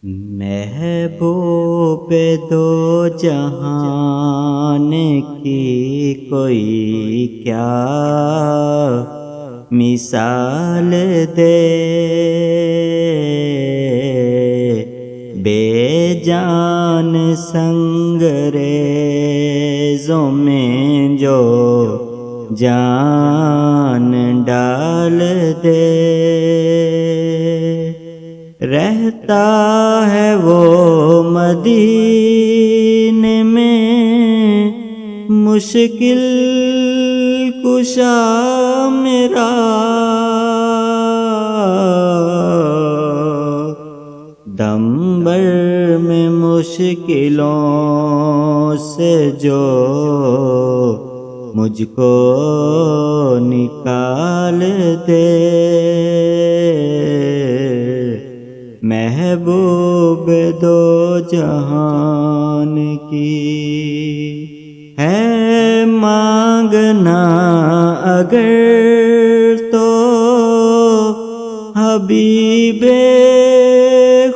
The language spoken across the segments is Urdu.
محبوب دو جہان کی کوئی کیا مثال دے، بے جان سنگریزوں میں جو جان ڈال دے، رہتا ہے وہ مدینے میں مشکل کشا میرا، دم بھر میں مشکلوں سے جو مجھ کو نکال دے، محبوب دو جہان کی ہے مانگنا اگر تو حبیب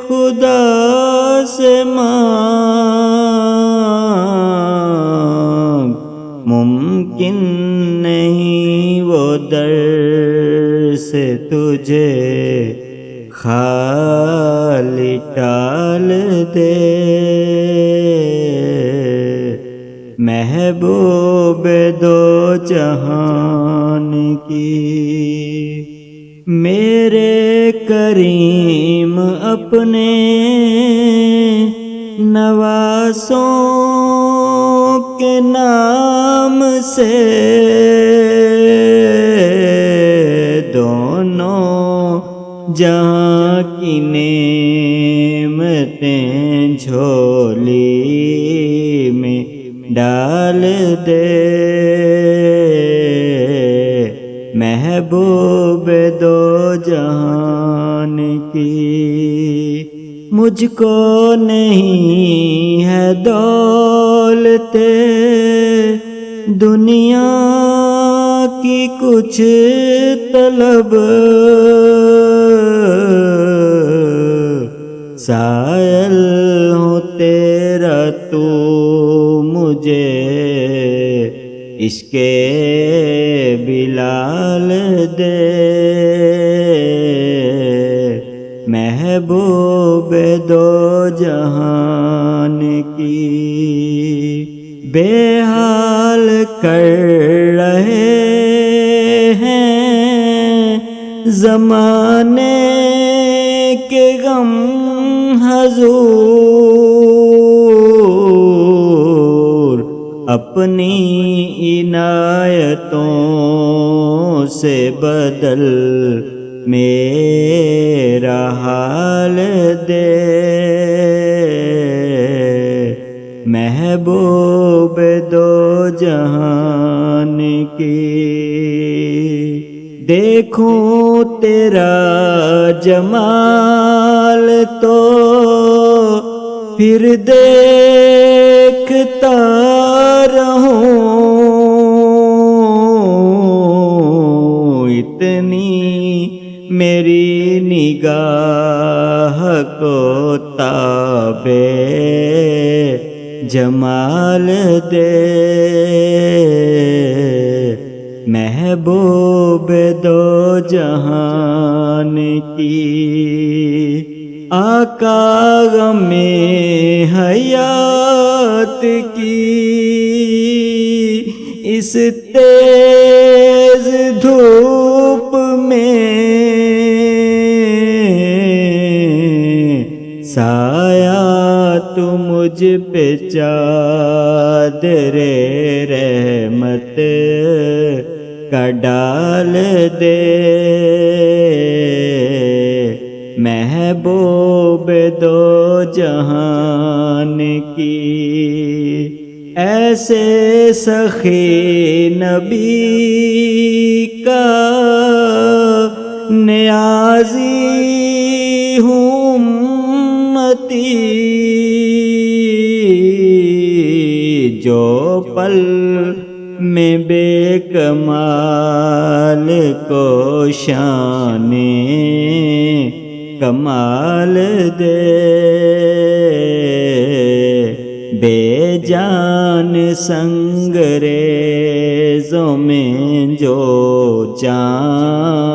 خدا سے مانگ، ممکن نہیں وہ در سے تجھے خالی ٹال دے، محبوب دو جہان کی میرے کریم اپنے نواسوں کے نام سے دونوں جہاں کی نعمتیں جھولی میں ڈال دے، محبوب دو جہان کی مجھ کو نہیں ہے دولت دنیا کی کچھ طلب، سائل ہوں تیرا تو مجھے عشق بلال دے، محبوب دو جہان کی بے حال کر رہے ہیں زمانے کے غم حضور، اپنی عنایتوں سے بدل میرا حال دے، محبوب دو جہان کی دیکھوں تیرا جمال تو پھر دیکھتا رہوں، اتنی میری نگاہ کو تابے جمال دے، محبوب دو جہان کی آقا غم حیات کی اس تیز دھوپ میں سایہ تو مجھ پہ چادر رحمت کا ڈال دے، محبوب دو جہان کی ایسے سخی نبی کا نیازی ہوں امتی، جو پل میں بے کمال کو شان کمال دے بے جان سنگریزوں میں جو جان